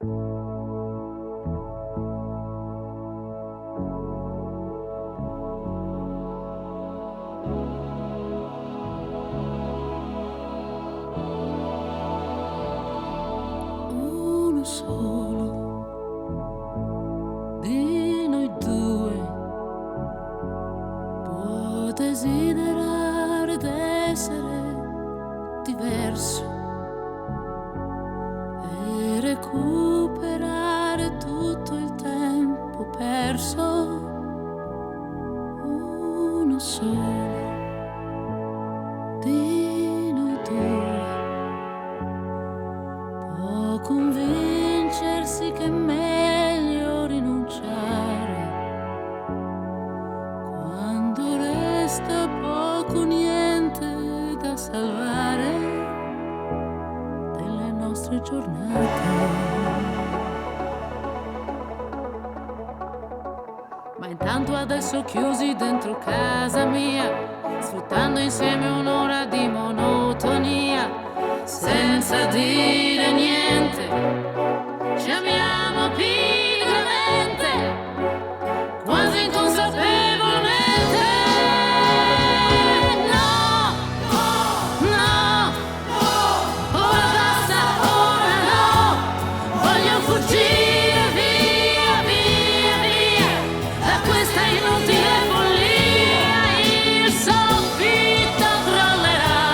Uno solo di noi due può desiderare d'essere diverso e recuperare tutto il tempo perso. Uno solo di noi due può convincersi che è meglio rinunciare quando resta poco, niente da salvare delle nostre giornate. Ma intanto adesso chiusi dentro casa mia, sfruttando insieme un'ora di monotonia, senza dire niente, ci amiamo pigramente, quasi inconsapevolmente. No, no, ora basta, ora no, voglio fuggire via, via, via, da questa inutile follia. Il soffitto crollerà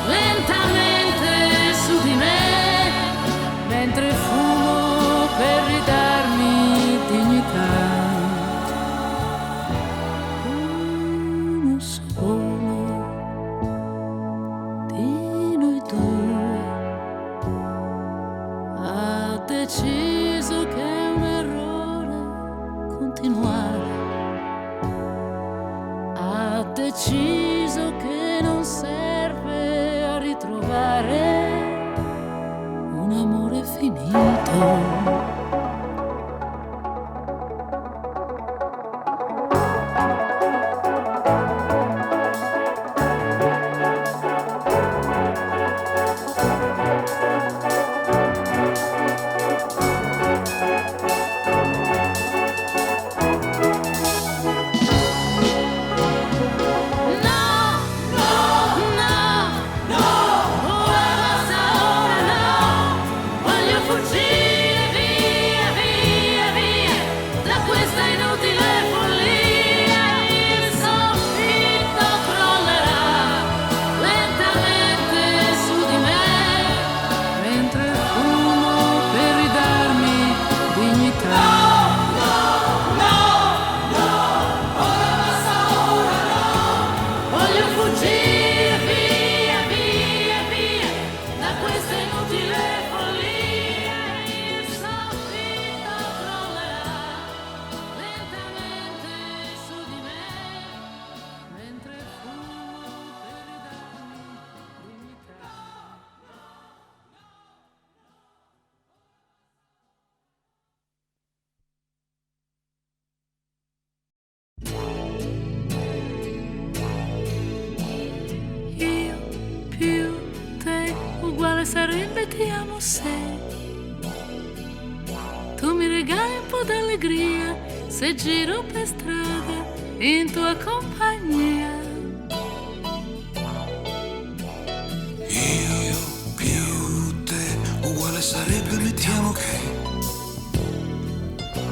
lentamente su di me, mentre fumo per ridarmi dignità. Uno solo di noi due ha deciso che è un errore continuare, ha deciso che non serve a ritrovare un amore finito. Sarebbe ti amo se tu mi regali un po' d'allegria, se giro per strada in tua compagnia. Io più te uguale sarebbe, mettiamo che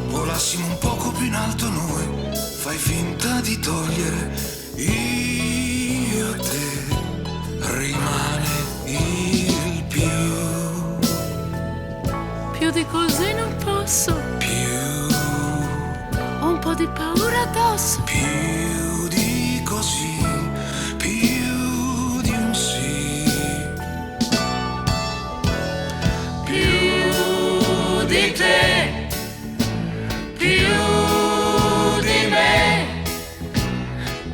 volassimo un poco più in alto noi, fai finta di togliere io e te, rimane il più di così non posso, più ho un po' di paura addosso, più di così, più di un sì, più di te, più di me,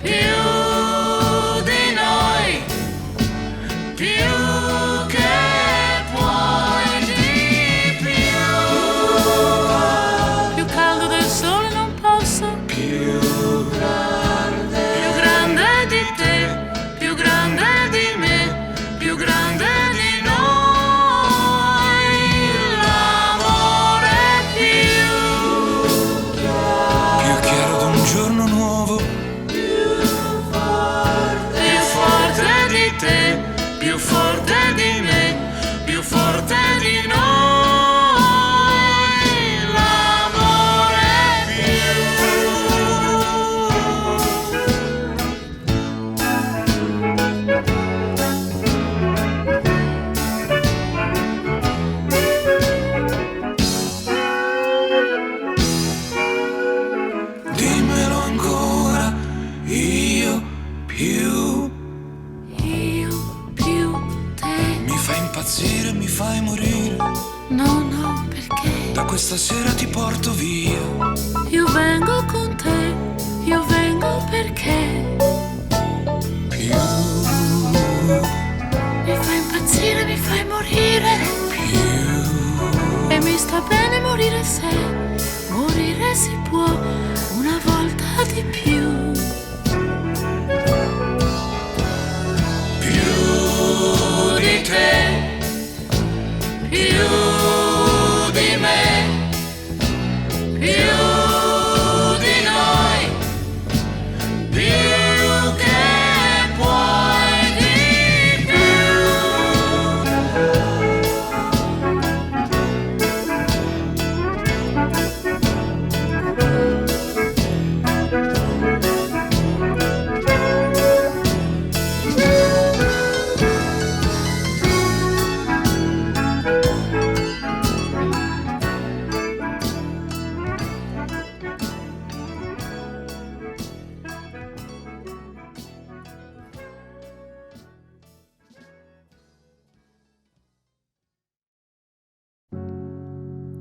più di noi, più più caldo del sole non posso, più stasera ti porto via. Io vengo con te, io vengo perché Più mi fai impazzire, mi fai morire. E mi sta bene morire se morire si può una volta di più. Più di te, più di me, più di noi, più che puoi di più.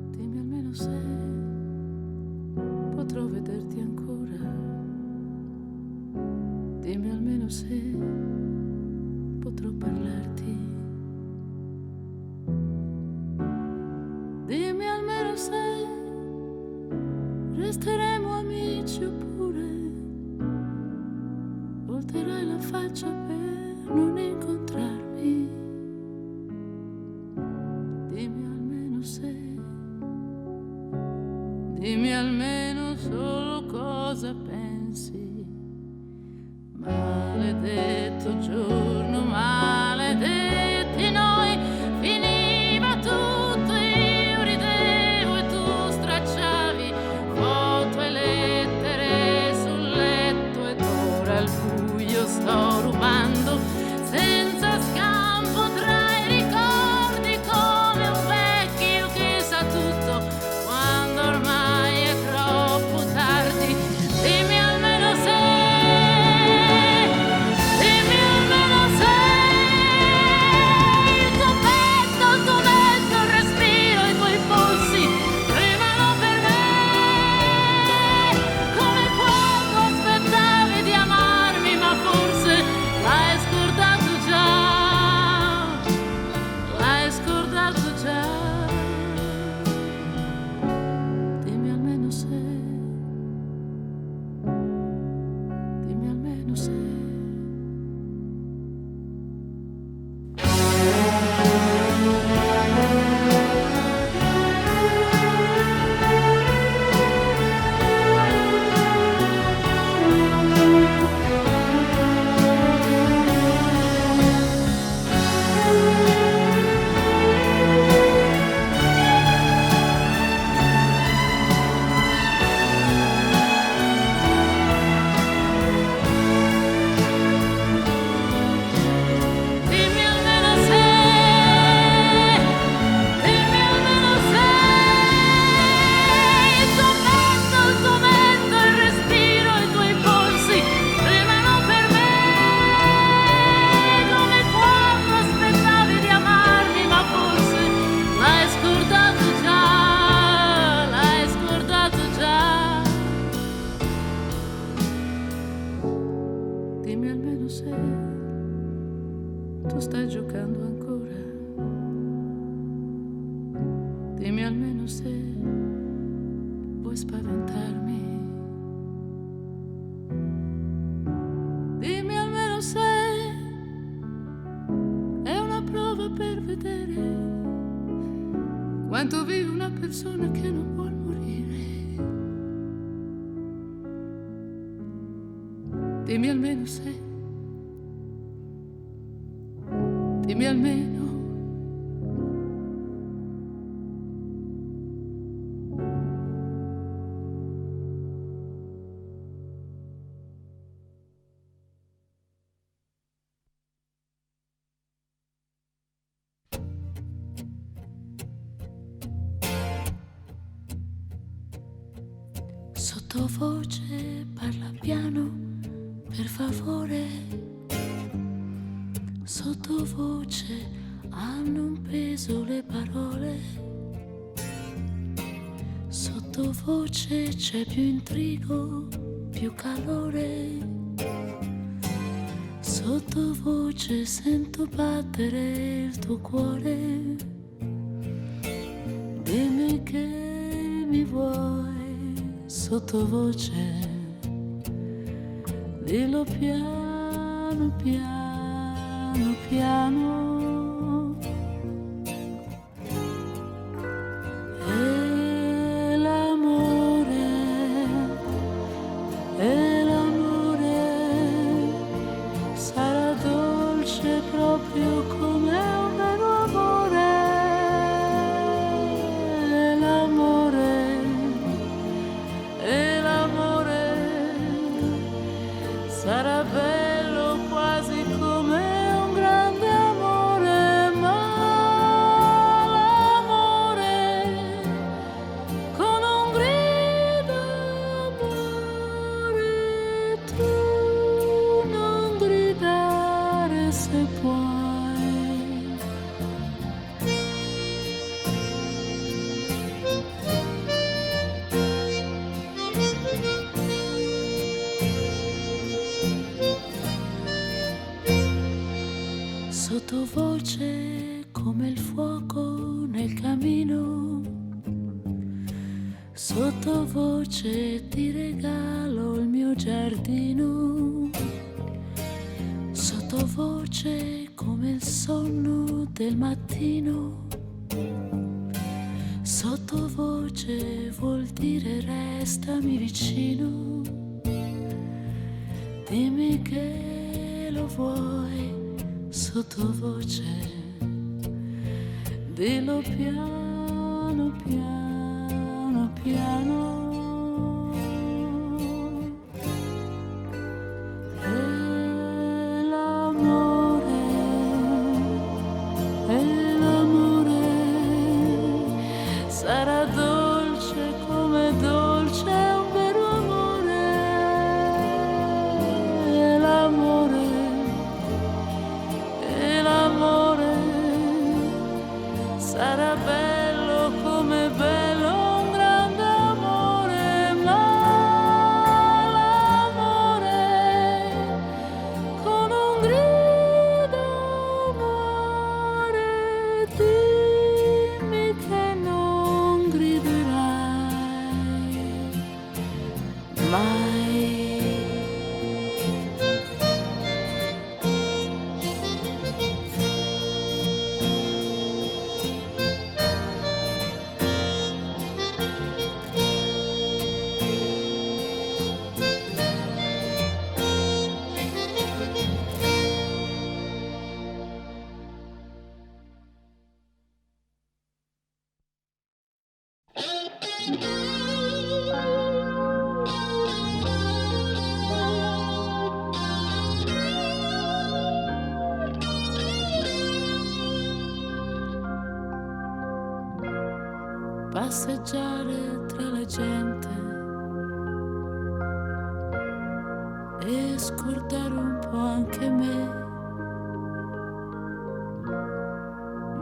Dimmi almeno se potrò vederti ancora. Dimmi almeno se potrò parlarti. Dimmi almeno se resteremo amici oppure volterai la faccia per non incontrarmi. Dimmi almeno se, dimmi almeno solo cosa pensi. Maledetto giorno, maledetti noi, finiva tutto, io ridevo e tu stracciavi foto e lettere sul letto ed ora al buio sto rubando senza scampo tra i ricordi come un vecchio che sa tutto quando ormai è troppo tardi. Dimmi almeno se, dimmi almeno se il tuo petto, il tuo mento, il respiro, i tuoi polsi tremano per me come quando aspettavi di amarmi, ma forse l'hai scordato già, l'hai scordato già. Dimmi almeno se, dimmi almeno se. Dimmi almeno se, dimmi almeno se il tuo petto, il tuo mento, il respiro, i tuoi polsi tremano per me come quando aspettavi di amarmi, ma forse l'hai scordato già, l'hai scordato già. Dimmi almeno se tu stai giocando ancora. Dimmi almeno se vuoi spaventarmi. Dimmi almeno se è una prova per vedere quanto vive una persona che non vuol morire. Dimmi almeno se, dimmi almeno. Sottovoce parla piano, per favore. Sottovoce hanno un peso le parole. Sottovoce c'è più intrigo, più calore. Sottovoce sento battere il tuo cuore. Dimmi che mi vuoi. Sottovoce, dillo piano, piano, piano. E l'amore sarà dolce proprio come un vero amore. E l'amore sarà bello quasi come un grande amore. Ma l'amore con un grido d'amore, tu non gridare se puoi. Sottovoce come il fuoco nel camino. Sottovoce ti regalo il mio giardino. Sottovoce come il sonno del mattino. Sottovoce vuol dire restami vicino. Dimmi che lo vuoi. Sottovoce, dillo piano, piano, piano. E l'amore sarà dolce come dolce un vero amore. E l'amore sarà bello come bello un grande amore. Ma l'amore con un grido d'amore, dimmi che non griderai mai. Passeggiare tra la gente e scordare un po' anche me.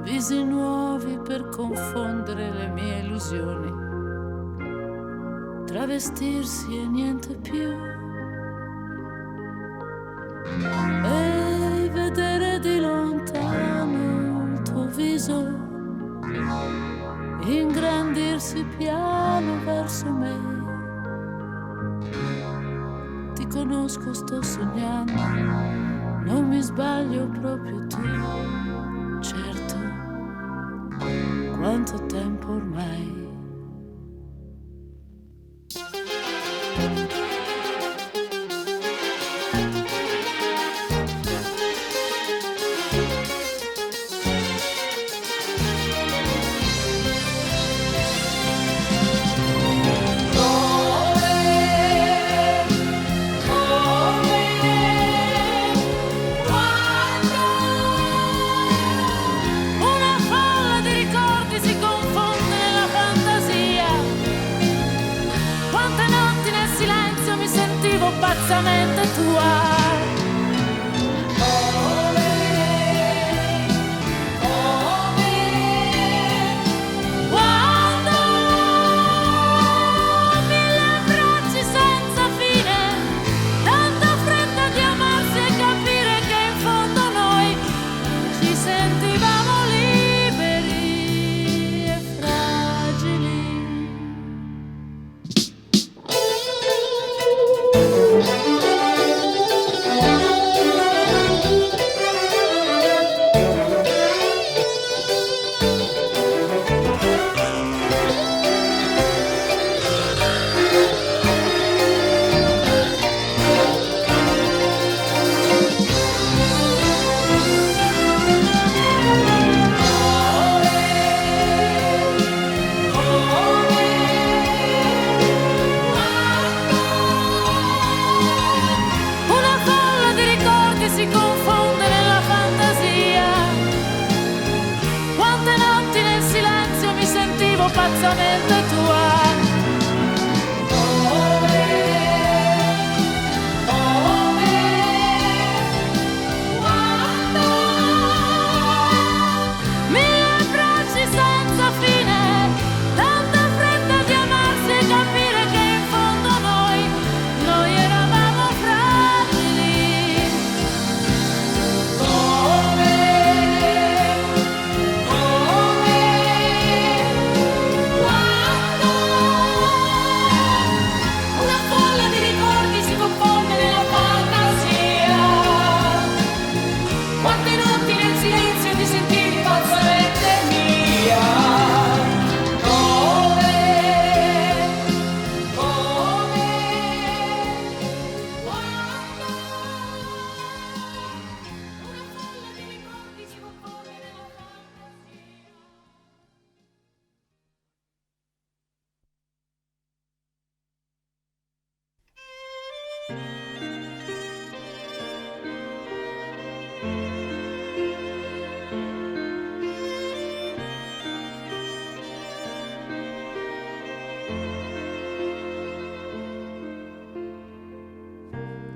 Visi nuovi per confondere le mie illusioni. Travestirsi e niente più. E vedere di lontano il tuo viso ingrandirsi piano verso me. Ti conosco, sto sognando, non mi sbaglio proprio tu. Certo, quanto tempo ormai. Pazzamente tua. Quando senza mente tua.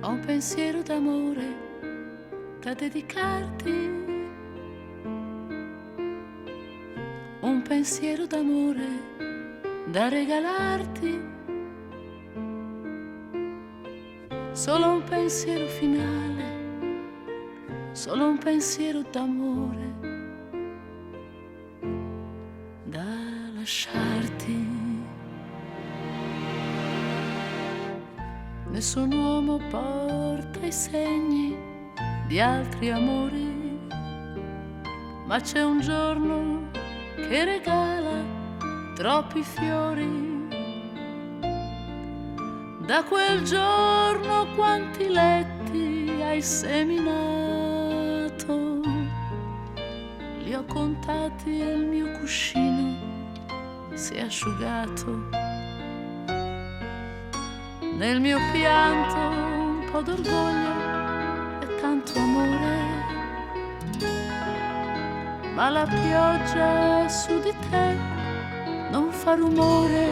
Ho un pensiero d'amore da dedicarti, un pensiero d'amore da regalarti, solo un pensiero finale, solo un pensiero d'amore da lasciarti. Nessun uomo porta i segni di altri amori, ma c'è un giorno che regala troppi fiori. Da quel giorno quanti letti hai seminato, li ho contati e il mio cuscino si è asciugato. Nel mio pianto un po' d'orgoglio e tanto amore, ma la pioggia su di te non fa rumore.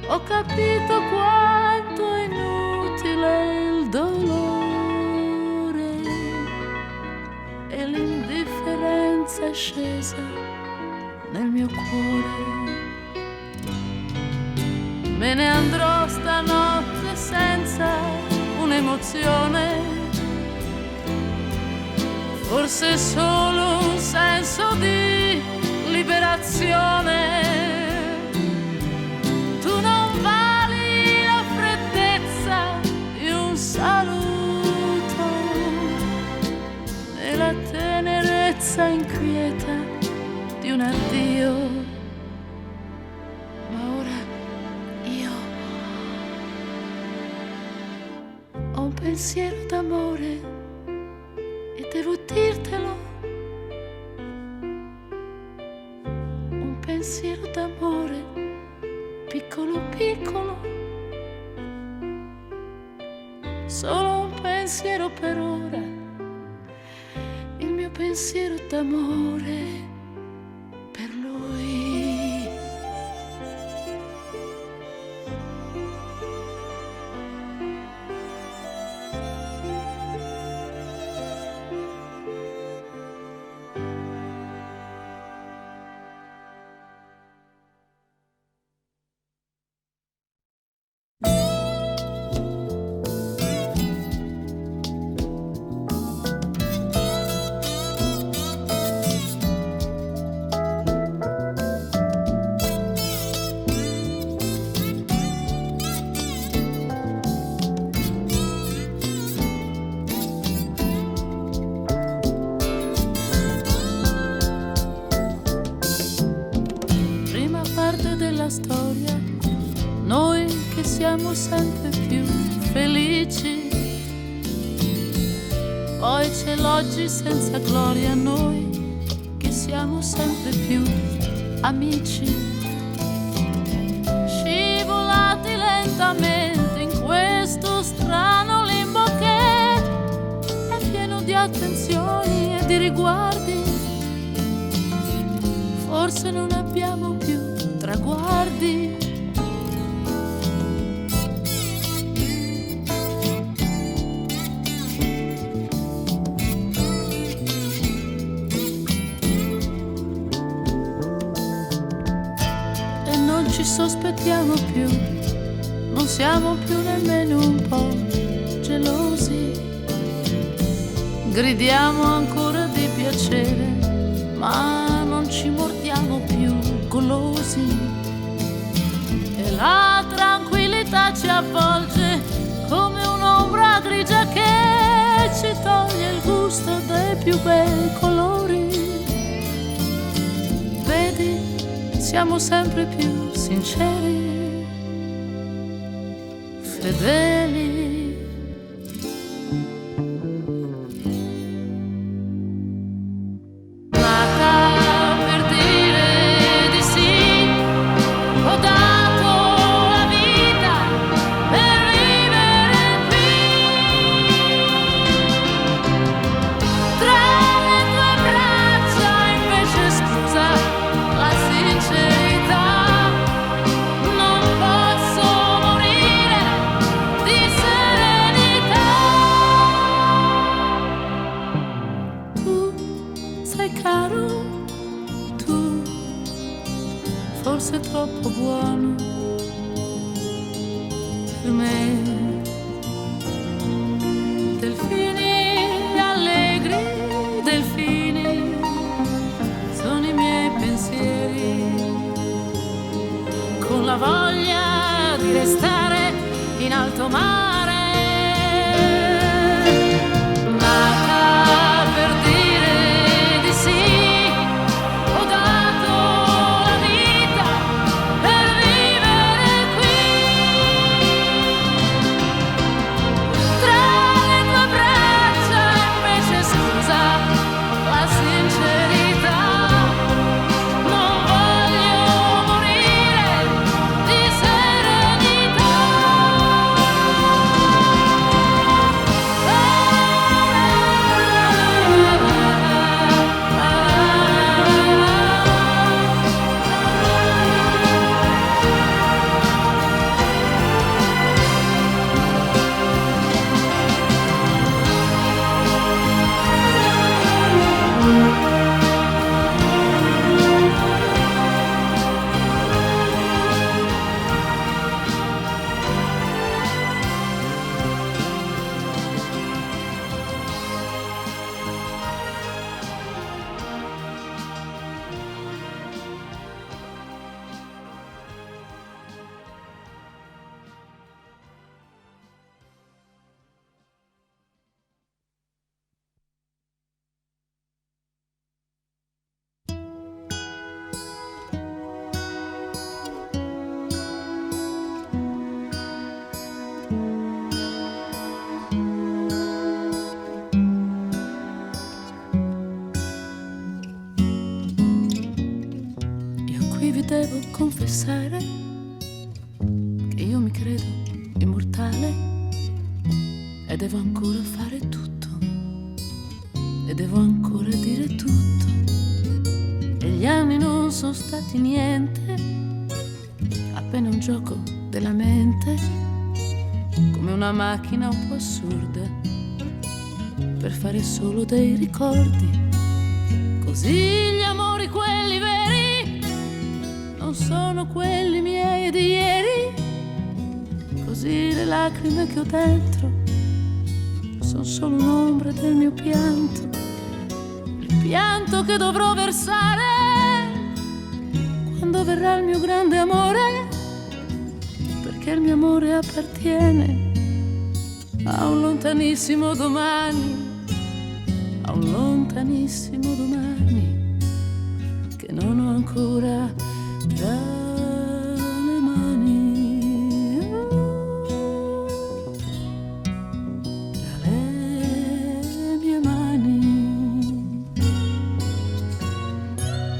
Ho capito quanto è inutile il dolore e l'indifferenza è scesa nel mio cuore. Me ne andrò stanotte senza un'emozione, forse solo un senso di liberazione. Tu non vali la freddezza di un saluto, né la tenerezza inquieta di un addio. Pensiero d'amore e devo dirtelo, un pensiero d'amore piccolo piccolo, solo un pensiero per ora, il mio pensiero d'amore per lui. Storia, noi che siamo sempre più felici, poi c'è l'oggi senza gloria, noi che siamo sempre più amici, scivolati lentamente in questo strano limbo che è pieno di attenzioni e di riguardi. forse non abbiamo più traguardi. E non ci sospettiamo più, non siamo più nemmeno un po' gelosi. Gridiamo ancora di piacere, ma non ci mordiamo più golosi. E la tranquillità ci avvolge come un'ombra grigia che ci toglie il gusto dei più bei colori. Vedi, siamo sempre più sinceri, fedeli. Forse troppo buono per me. Delfini allegri, delfini sono i miei pensieri, con la voglia di restare in alto mare. Devo confessare che io mi credo immortale e devo ancora fare tutto e devo ancora dire tutto, e gli anni non sono stati niente, appena un gioco della mente, come una macchina un po' assurda per fare solo dei ricordi. Così gli amori, quelli veri, non sono quelli miei di ieri. Così le lacrime che ho dentro sono solo un'ombra del mio pianto, il pianto che dovrò versare quando verrà il mio grande amore, perché il mio amore appartiene a un lontanissimo domani, a un lontanissimo domani che non ho ancora tra le mani, tra le mie mani,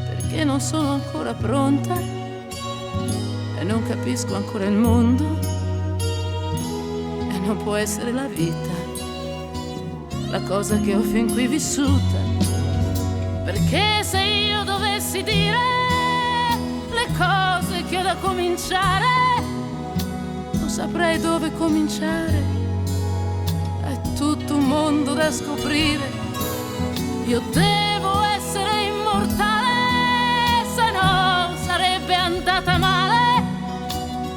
perché non sono ancora pronta e non capisco ancora il mondo, e non può essere la vita la cosa che ho fin qui vissuta, perché se io dovessi dire cominciare, non saprei dove cominciare, è tutto un mondo da scoprire. Io devo essere immortale, se no sarebbe andata male,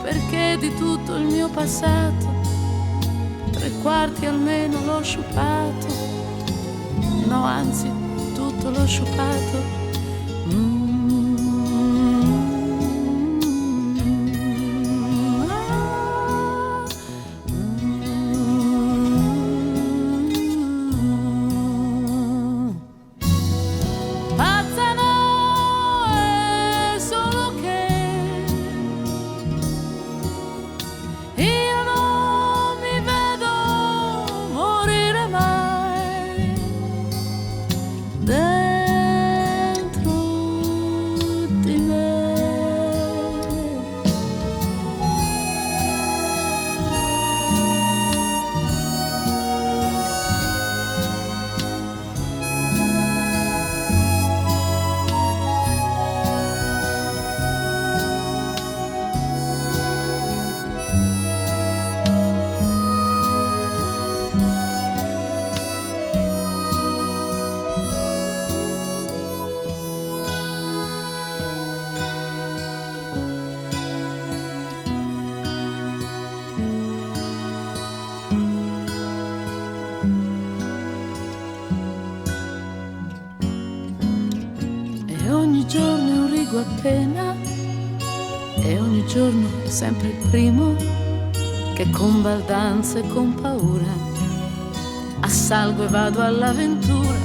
perché di tutto il mio passato 3/4 almeno l'ho sciupato, no anzi tutto l'ho sciupato. Appena, e ogni giorno è sempre il primo che con baldanza e con paura assalgo e vado all'avventura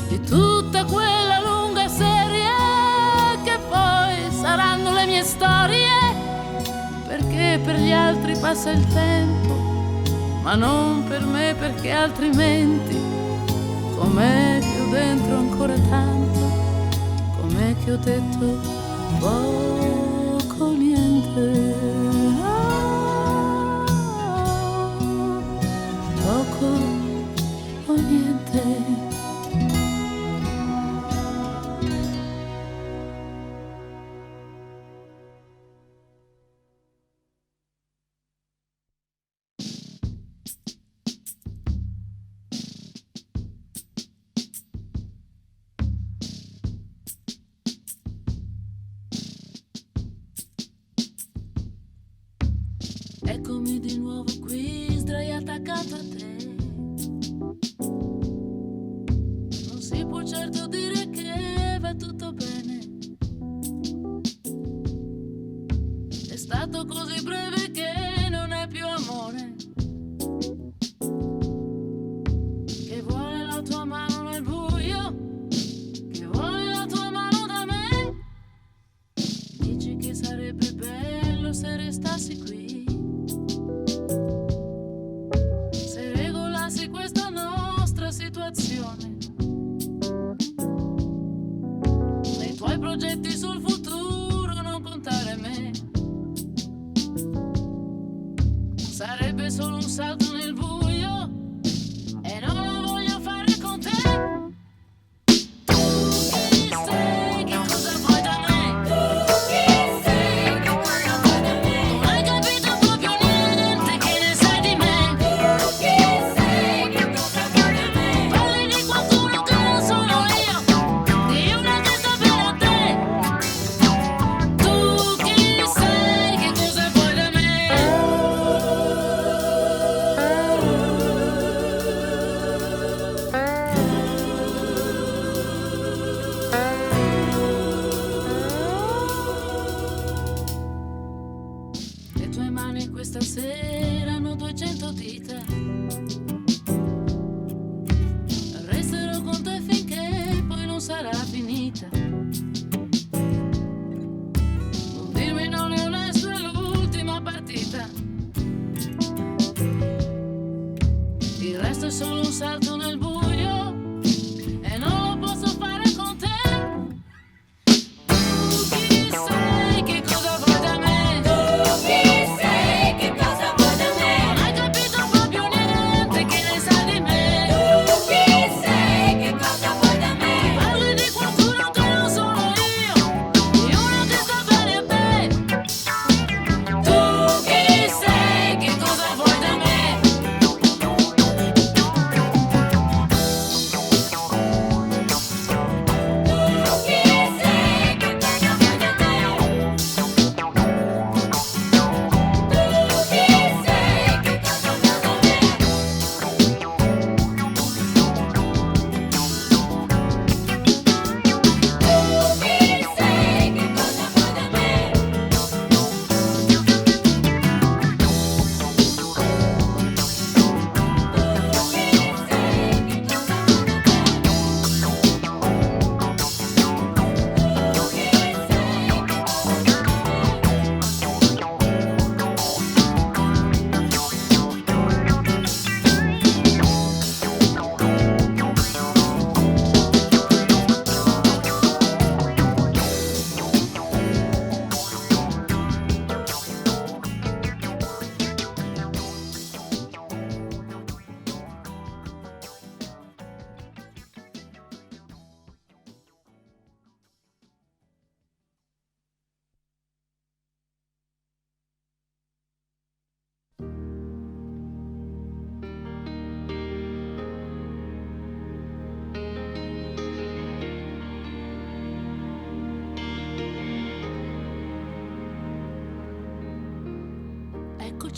di tutta quella lunga serie che poi saranno le mie storie, perché per gli altri passa il tempo ma non per me, perché altrimenti com'è che ho dentro ancora tanto, com'è che ho detto poco niente, poco o niente. Eccomi di nuovo qui, sdraiata accanto a te. Non si può certo dire che va tutto bene. È stato così breve che non è più amore, che vuole la tua mano nel buio, che vuole la tua mano da me. Dici che sarebbe bello se restassi qui, situazione. Nei tuoi progetti sul futuro non contare me, sarebbe solo un salto nel buio e non lo voglio fare con te. Tu chi sei, che cosa vuoi da me? Tu chi sei, che cosa vuoi da me? Non hai capito proprio niente, che ne sai di me? Tu chi sei, che cosa vuoi da me? Parli di qualcuno che non sono io, di una che sta bene a te. Tu chi sei, che cosa vuoi da me? Le tue mani questa sera hanno 200 dita, resterò con te finché poi non sarà finita. Non dirmi non è onesto, è l'ultima partita, il resto è solo un salto nel buio e non lo posso fare con te. Tu chi sei, che cosa vuoi da me? Tu chi sei, che cosa vuoi da me? Non hai capito proprio niente.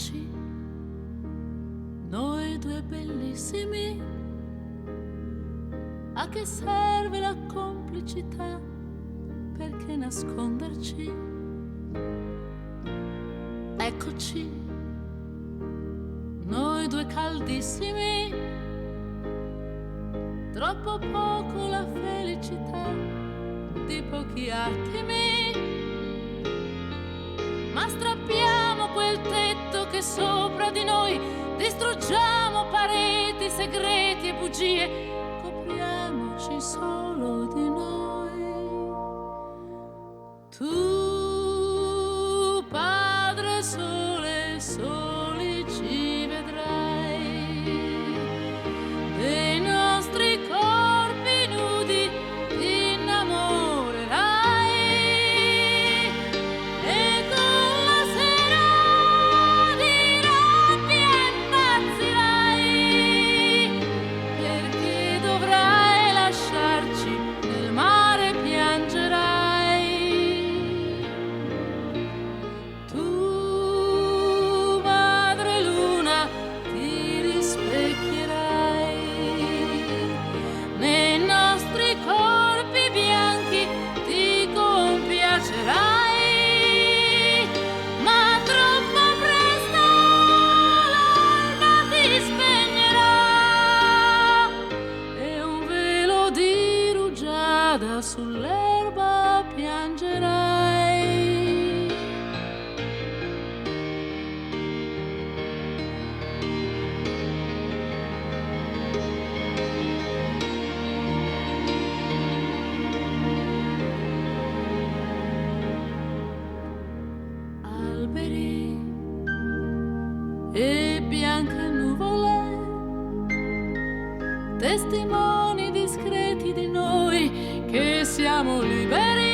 Eccoci, noi due bellissimi. A che serve la complicità? Perché nasconderci? Eccoci, noi due caldissimi. Troppo poco la felicità di pochi attimi. Ma strappiamo quel tetto che sopra di noi, distruggiamo pareti, segreti e bugie, copriamoci solo di noi. Tu, Padre Sole, soli ci vedrai, dei nostri corpi nudi ti innamorerai. Sull'erba piangerai. Alberi e bianche nuvole, testimoni discreti di noi che siamo liberi.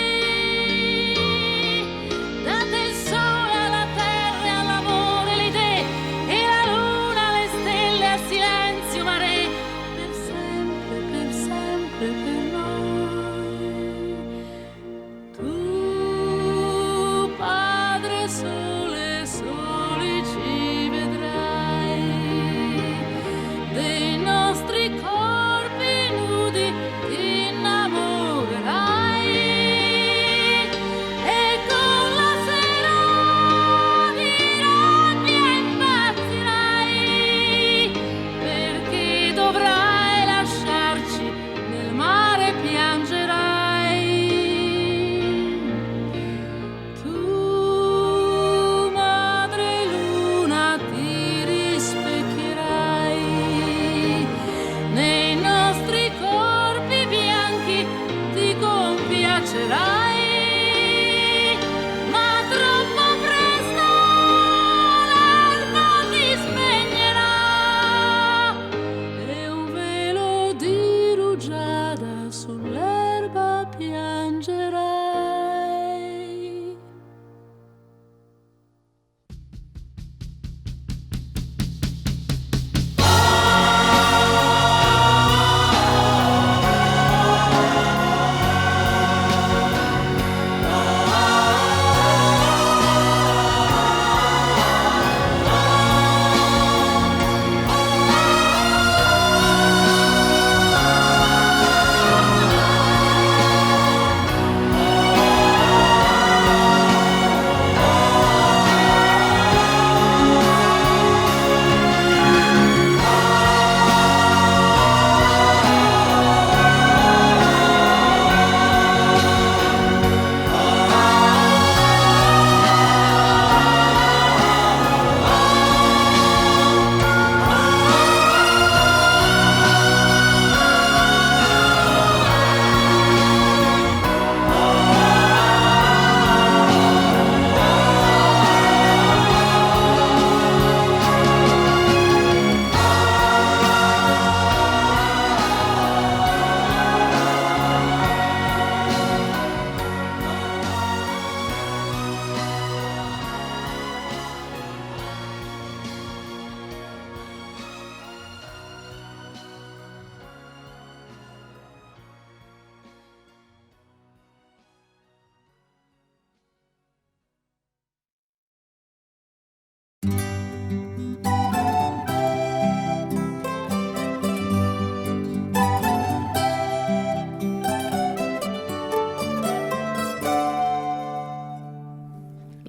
Date il sole alla terra e all'amore le idee, e la luna alle stelle al silenzio mare, per sempre per noi. Tu, Padre Sole, soli ci vedrai, dei nostri corpi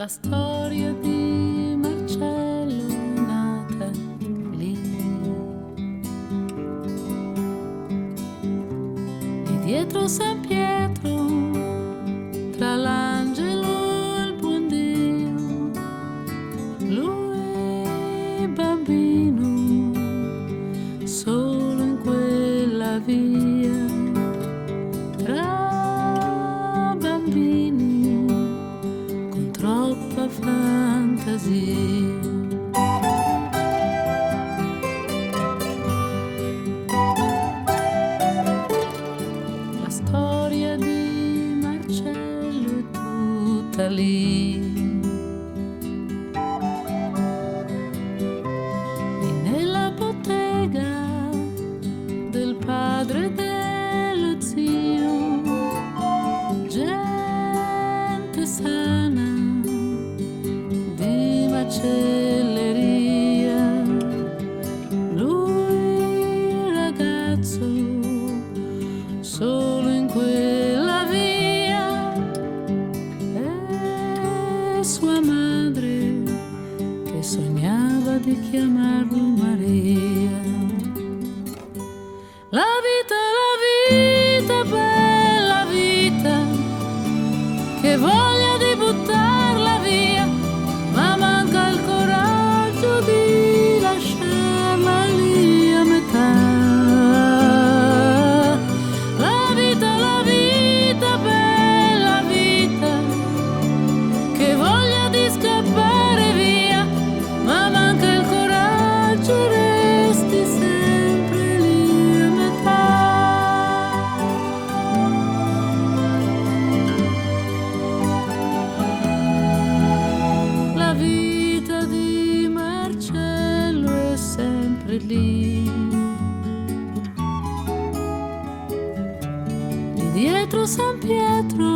La storia di Marcello è nata lì. E dietro San Pietro, tra l'angelo e il buon Dio, lui bambino, solo in quella via, tra bambini con troppa fantasia. La storia di Marcello è tutta lì. E nella bottega del padre e dello zio, gente sana di macelleria, lui ragazzo solo in quella via, e sua madre che sognava di chiamarlo Maria. La vita, bella vita, che voglia di buttarla via, ma manca il coraggio di lasciarla lì a metà. La vita, bella vita, che voglia di scappare via, ma manca il coraggio, resti sempre lì a metà. La vita di Marcello è sempre lì. Di dietro San Pietro,